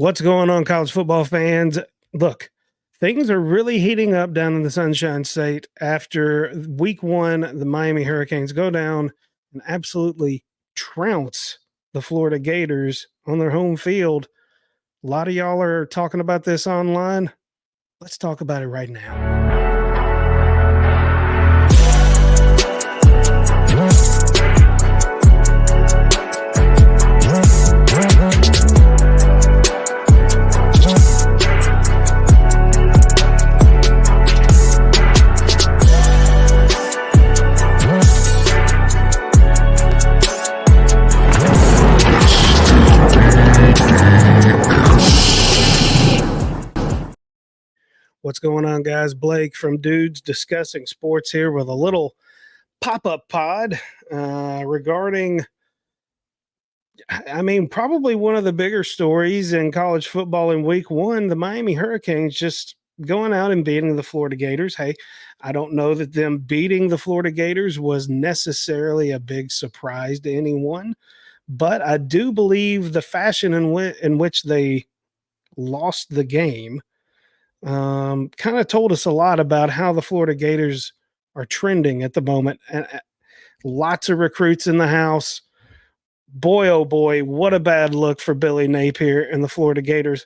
What's going on, college football fans? Look, things are really heating up down in the Sunshine State after week one. The Miami Hurricanes go down and absolutely trounce the Florida Gators on their home field. A lot of y'all are talking about this online. Let's talk about it right now. What's going on, guys? Blake from Dudes Discussing Sports here with a little pop-up pod regarding, probably one of the bigger stories in college football in week one, the Miami Hurricanes just going out and beating the Florida Gators. Hey, I don't know that them beating the Florida Gators was necessarily a big surprise to anyone, but I do believe the fashion in which they lost the game kind of told us a lot about how the Florida Gators are trending at the moment. And lots of recruits in the house. Boy, oh boy, what a bad look for Billy Napier and the Florida Gators.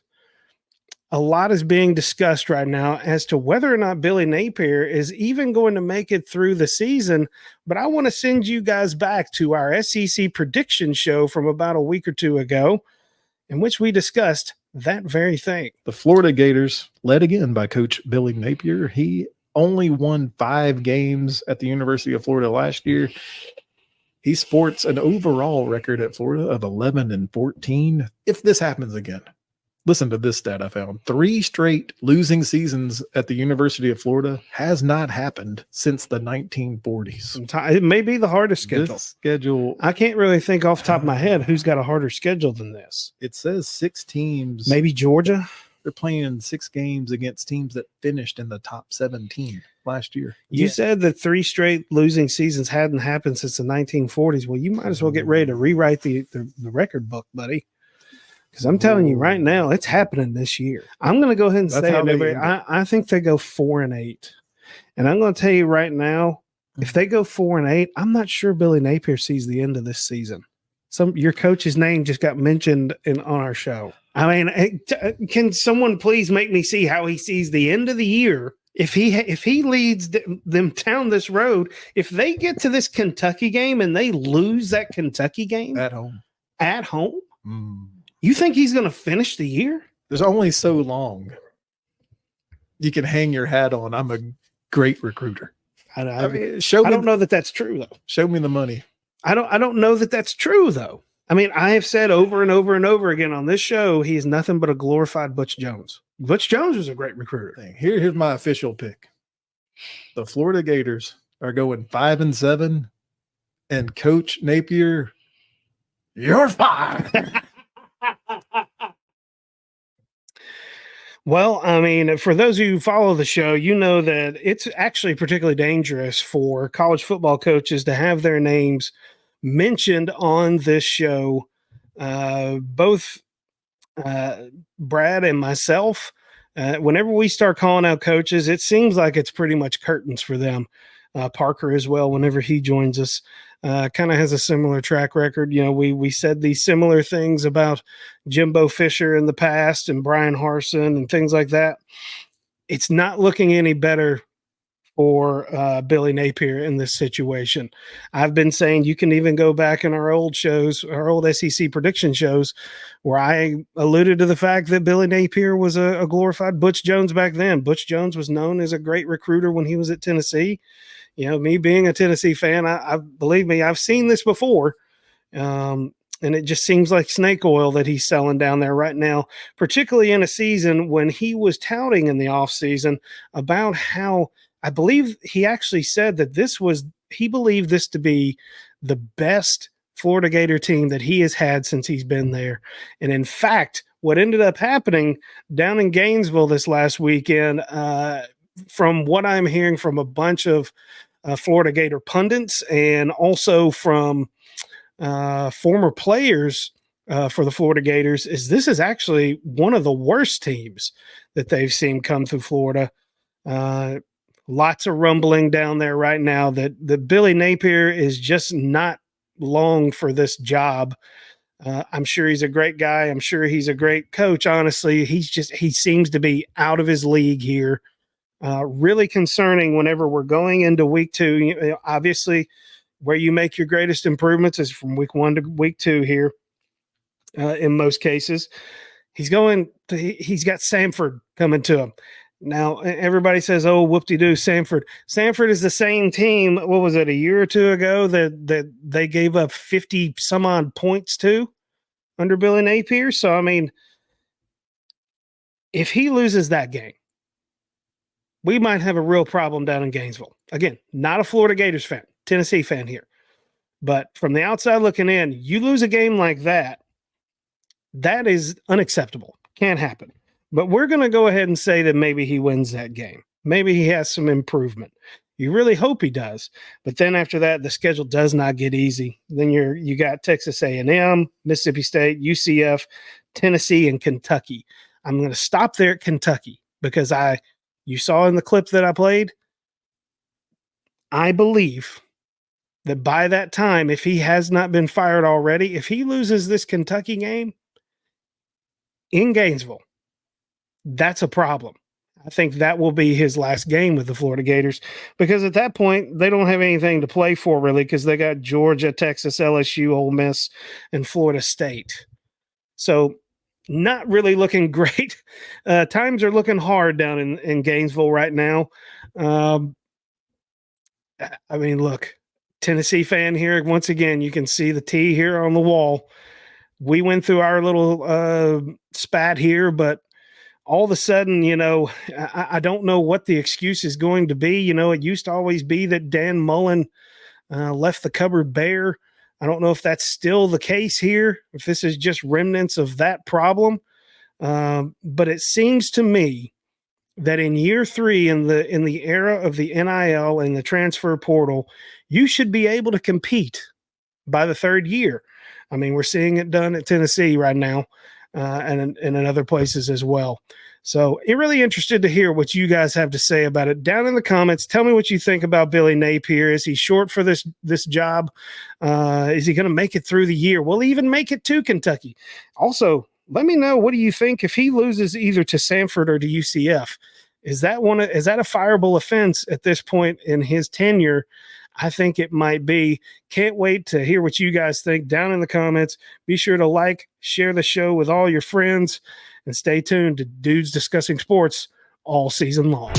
A lot is being discussed right now as to whether or not Billy Napier is even going to make it through the season. But I want to send you guys back to our SEC prediction show from about a week or two ago, in which we discussed that very thing. The Florida Gators, led again by Coach Billy Napier. He only won 5 games at the University of Florida last year. He sports an overall record at Florida of 11-14. If this happens again, listen to this stat I found. 3 straight losing seasons at the University of Florida has not happened since the 1940s. It may be the hardest schedule. This schedule, I can't really think off the top of my head who's got a harder schedule than this. It says 6 teams. Maybe Georgia. They're playing 6 games against teams that finished in the top 17 last year. You said that 3 straight losing seasons hadn't happened since the 1940s. Well, you might as well get ready to rewrite the record book, buddy. Because I'm telling you right now, it's happening this year. I'm going to go ahead and say it. I think they go 4-8. And I'm going to tell you right now, if they go 4-8, I'm not sure Billy Napier sees the end of this season. Your coach's name just got mentioned on our show. I mean, can someone please make me see how he sees the end of the year? If he leads them down this road, if they get to this Kentucky game and they lose that Kentucky game at home, you think he's going to finish the year? There's only so long you can hang your hat on. I'm a great recruiter. I don't know that that's true, though. Show me the money. I don't know that that's true, though. I mean, I have said over and over and over again on this show, he is nothing but a glorified Butch Jones. Butch Jones was a great recruiter. Here's my official pick. The Florida Gators are going 5-7, and Coach Napier, you're fired. Well, I mean, for those of you who follow the show, you know that it's actually particularly dangerous for college football coaches to have their names mentioned on this show. Both Brad and myself, whenever we start calling out coaches, it seems like it's pretty much curtains for them. Parker as well, whenever he joins us, kind of has a similar track record. You know, we said these similar things about Jimbo Fisher in the past and Brian Harsin and things like that. It's not looking any better for Billy Napier in this situation. I've been saying you can even go back in our old shows, our old SEC prediction shows, where I alluded to the fact that Billy Napier was a glorified Butch Jones back then. Butch Jones was known as a great recruiter when he was at Tennessee. You know, me being a Tennessee fan, I believe me, I've seen this before. And it just seems like snake oil that he's selling down there right now, particularly in a season when he was touting in the offseason about how, I believe he actually said that he believed this to be the best Florida Gator team that he has had since he's been there. And in fact, what ended up happening down in Gainesville this last weekend, from what I'm hearing from a bunch of Florida Gator pundits and also from former players, for the Florida Gators is this is actually one of the worst teams that they've seen come through Florida. Lots of rumbling down there right now that Billy Napier is just not long for this job. I'm sure he's a great guy. I'm sure he's a great coach. Honestly, he seems to be out of his league here. Really concerning whenever we're going into week 2. Obviously, where you make your greatest improvements is from week 1 to week 2 here. In most cases, he's got Samford coming to him. Now, everybody says, oh, whoop-de-doo, Samford. Samford is the same team, what was it, a year or two ago that they gave up 50-some-odd points to under Billy Napier? So, I mean, if he loses that game, we might have a real problem down in Gainesville. Again, not a Florida Gators fan, Tennessee fan here. But from the outside looking in, you lose a game like that, that is unacceptable. Can't happen. But we're going to go ahead and say that maybe he wins that game. Maybe he has some improvement. You really hope he does. But then after that, the schedule does not get easy. Then you got Texas A&M, Mississippi State, UCF, Tennessee, and Kentucky. I'm going to stop there at Kentucky because you saw in the clip that I played, I believe that by that time, if he has not been fired already, if he loses this Kentucky game in Gainesville, that's a problem. I think that will be his last game with the Florida Gators because at that point, they don't have anything to play for really because they got Georgia, Texas, LSU, Ole Miss, and Florida State. So not really looking great. Times are looking hard down in Gainesville right now. I mean, look, Tennessee fan here. Once again, you can see the T here on the wall. We went through our little spat here, but all of a sudden, I don't know what the excuse is going to be. It used to always be that Dan Mullen left the cupboard bare. I don't know if that's still the case here, if this is just remnants of that problem. But it seems to me that in year 3, in the era of the NIL and the transfer portal, you should be able to compete by the 3rd year. I mean, we're seeing it done at Tennessee right now. And in other places as well. So I'm really interested to hear what you guys have to say about it. Down in the comments, tell me what you think about Billy Napier. Is he short for this job? Is he going to make it through the year? Will he even make it to Kentucky? Also, let me know, what do you think if he loses either to Samford or to UCF? Is that a fireable offense at this point in his tenure? I think it might be. Can't wait to hear what you guys think down in the comments. Be sure to like, share the show with all your friends, and stay tuned to Dudes Discussing Sports all season long.